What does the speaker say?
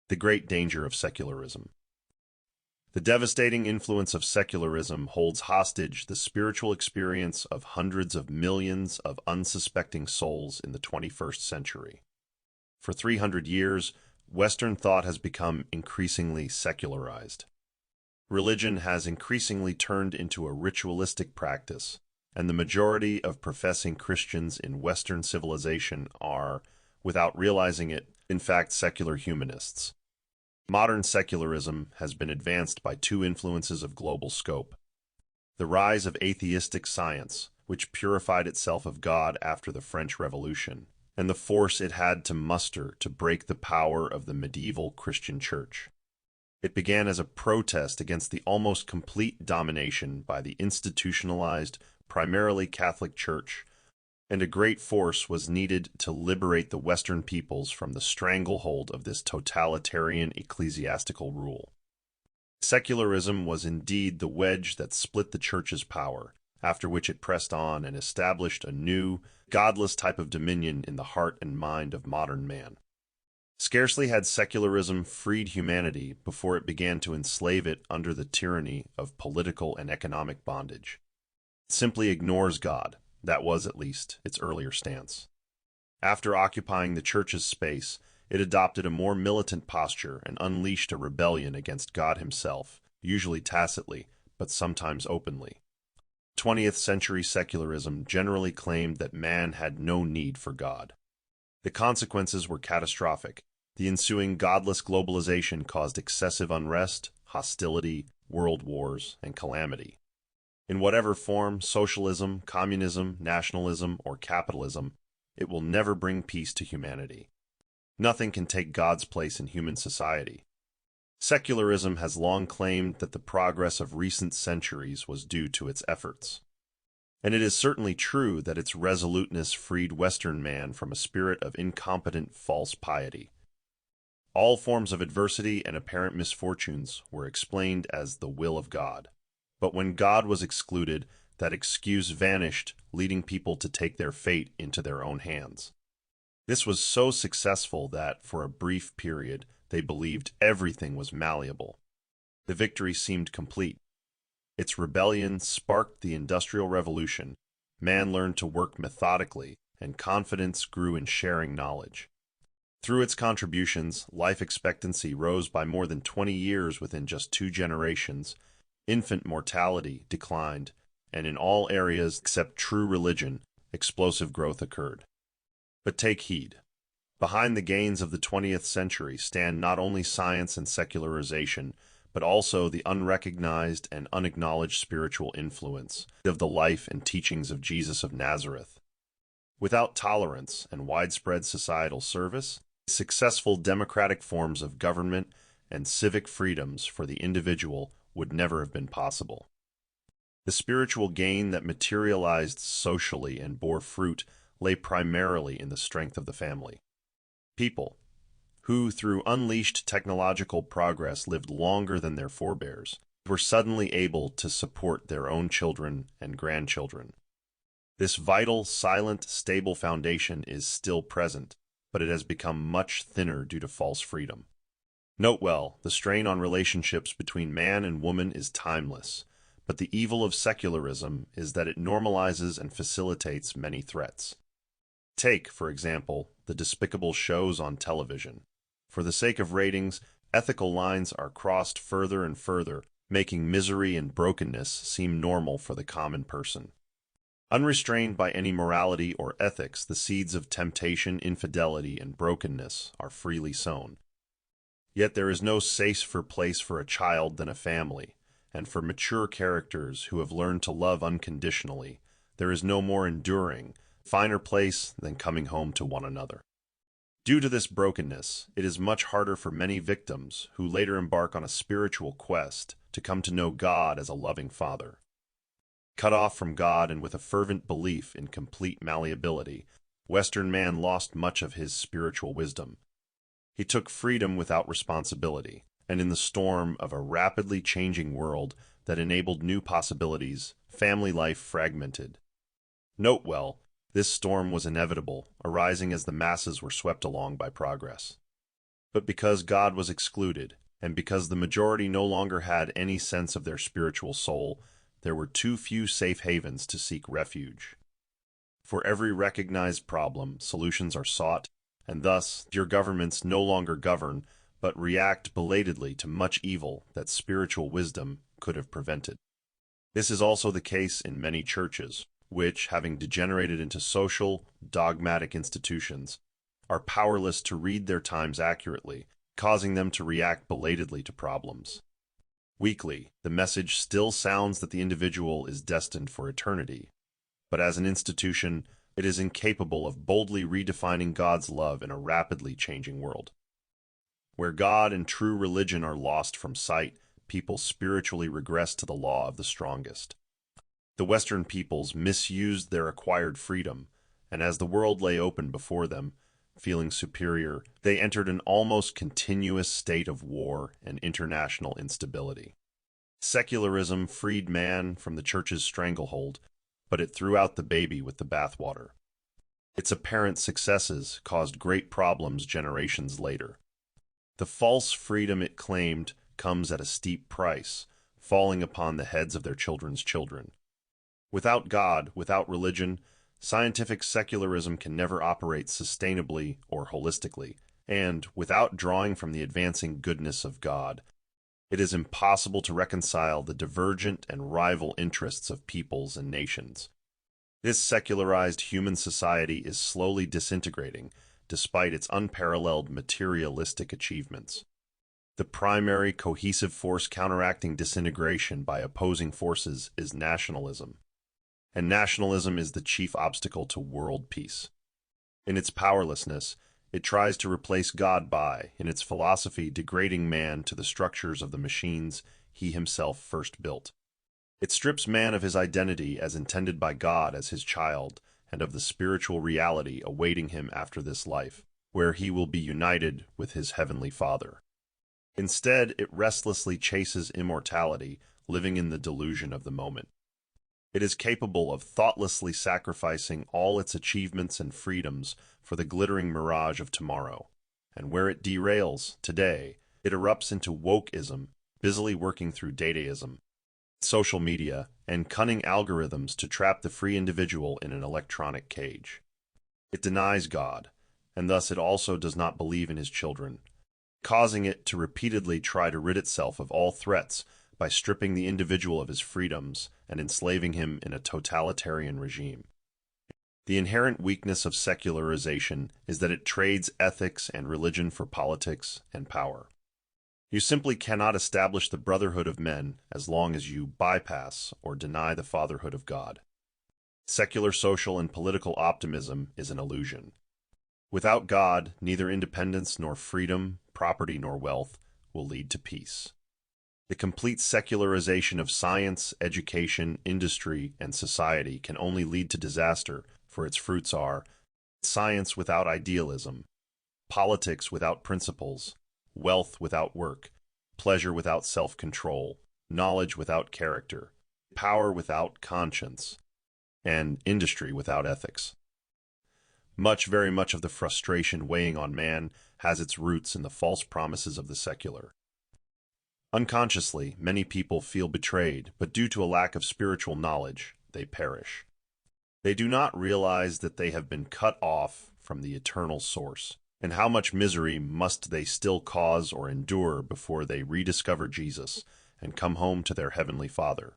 The great danger of secularism. The devastating influence of secularism holds hostage the spiritual experience of hundreds of millions of unsuspecting souls in the 21st century. For 300 years, Western thought has become increasingly secularized. Religion has increasingly turned into a ritualistic practice, and the majority of professing Christians in Western civilization are, without realizing it, in fact secular humanists. Modern secularism has been advanced by two influences of global scope: the rise of atheistic science, which purified itself of God after the French Revolution, and the force it had to muster to break the power of the medieval Christian Church. It began as a protest against the almost complete domination by the institutionalized, primarily Catholic Church, and a great force was needed to liberate the Western peoples from the stranglehold of this totalitarian ecclesiastical rule. Secularism was indeed the wedge that split the Church's power, after which it pressed on and established a new, godless type of dominion in the heart and mind of modern man. Scarcely had secularism freed humanity before it began to enslave it under the tyranny of political and economic bondage. It simply ignores God. That was, at least, its earlier stance. After occupying the Church's space, it adopted a more militant posture and unleashed a rebellion against God himself, usually tacitly, but sometimes openly. 20th century secularism generally claimed that man had no need for God. The consequences were catastrophic. The ensuing godless globalization caused excessive unrest, hostility, world wars, and calamity. In whatever form, socialism, communism, nationalism, or capitalism, it will never bring peace to humanity. Nothing can take God's place in human society. Secularism has long claimed that the progress of recent centuries was due to its efforts. And it is certainly true that its resoluteness freed Western man from a spirit of incompetent false piety. All forms of adversity and apparent misfortunes were explained as the will of God. But when God was excluded, that excuse vanished, leading people to take their fate into their own hands. This was so successful that, for a brief period, they believed everything was malleable. The victory seemed complete. Its rebellion sparked the Industrial Revolution. Man learned to work methodically, and confidence grew in sharing knowledge. Through its contributions, life expectancy rose by more than 20 years within just 2 generations. Infant mortality declined, and in all areas except true religion, explosive growth occurred. But take heed. Behind the gains of the 20th century stand not only science and secularization, but also the unrecognized and unacknowledged spiritual influence of the life and teachings of Jesus of Nazareth. Without tolerance and widespread societal service, successful democratic forms of government and civic freedoms for the individual would never have been possible. The spiritual gain that materialized socially and bore fruit lay primarily in the strength of the family. People, who through unleashed technological progress lived longer than their forebears, were suddenly able to support their own children and grandchildren. This vital, silent, stable foundation is still present, but it has become much thinner due to false freedom. Note well, the strain on relationships between man and woman is timeless, but the evil of secularism is that it normalizes and facilitates many threats. Take, for example, the despicable shows on television. For the sake of ratings, ethical lines are crossed further and further, making misery and brokenness seem normal for the common person. Unrestrained by any morality or ethics, the seeds of temptation, infidelity, and brokenness are freely sown. Yet there is no safer place for a child than a family, and for mature characters who have learned to love unconditionally, there is no more enduring, finer place than coming home to one another. Due to this brokenness, it is much harder for many victims who later embark on a spiritual quest to come to know God as a loving Father. Cut off from God and with a fervent belief in complete malleability, Western man lost much of his spiritual wisdom. He took freedom without responsibility, and in the storm of a rapidly changing world that enabled new possibilities, family life fragmented. Note well, this storm was inevitable, arising as the masses were swept along by progress. But because God was excluded, and because the majority no longer had any sense of their spiritual soul, there were too few safe havens to seek refuge. For every recognized problem, solutions are sought, and thus your governments no longer govern, but react belatedly to much evil that spiritual wisdom could have prevented. This is also the case in many churches, which, having degenerated into social, dogmatic institutions, are powerless to read their times accurately, causing them to react belatedly to problems. Weekly, the message still sounds that the individual is destined for eternity, but as an institution, it is incapable of boldly redefining God's love in a rapidly changing world. Where God and true religion are lost from sight, people spiritually regress to the law of the strongest. The Western peoples misused their acquired freedom, and as the world lay open before them, feeling superior, they entered an almost continuous state of war and international instability. Secularism freed man from the church's stranglehold, but it threw out the baby with the bathwater. Its apparent successes caused great problems generations later. The false freedom it claimed comes at a steep price, falling upon the heads of their children's children. Without God, without religion, scientific secularism can never operate sustainably or holistically, and without drawing from the advancing goodness of God, it is impossible to reconcile the divergent and rival interests of peoples and nations. This secularized human society is slowly disintegrating, despite its unparalleled materialistic achievements. The primary cohesive force counteracting disintegration by opposing forces is nationalism. And nationalism is the chief obstacle to world peace. In its powerlessness, it tries to replace God by, in its philosophy, degrading man to the structures of the machines he himself first built. It strips man of his identity as intended by God as his child, and of the spiritual reality awaiting him after this life, where he will be united with his heavenly Father. Instead, it restlessly chases immortality, living in the delusion of the moment. It is capable of thoughtlessly sacrificing all its achievements and freedoms for the glittering mirage of tomorrow. And where it derails, today, it erupts into wokeism, busily working through dataism, social media, and cunning algorithms to trap the free individual in an electronic cage. It denies God, and thus it also does not believe in his children, causing it to repeatedly try to rid itself of all threats by stripping the individual of his freedoms and enslaving him in a totalitarian regime. The inherent weakness of secularization is that it trades ethics and religion for politics and power. You simply cannot establish the brotherhood of men as long as you bypass or deny the fatherhood of God. Secular social and political optimism is an illusion. Without God, neither independence nor freedom, property nor wealth will lead to peace. The complete secularization of science, education, industry, and society can only lead to disaster, for its fruits are science without idealism, politics without principles, wealth without work, pleasure without self-control, knowledge without character, power without conscience, and industry without ethics. Very much of the frustration weighing on man has its roots in the false promises of the secular. Unconsciously, many people feel betrayed, but due to a lack of spiritual knowledge, they perish. They do not realize that they have been cut off from the eternal source, and how much misery must they still cause or endure before they rediscover Jesus and come home to their heavenly Father.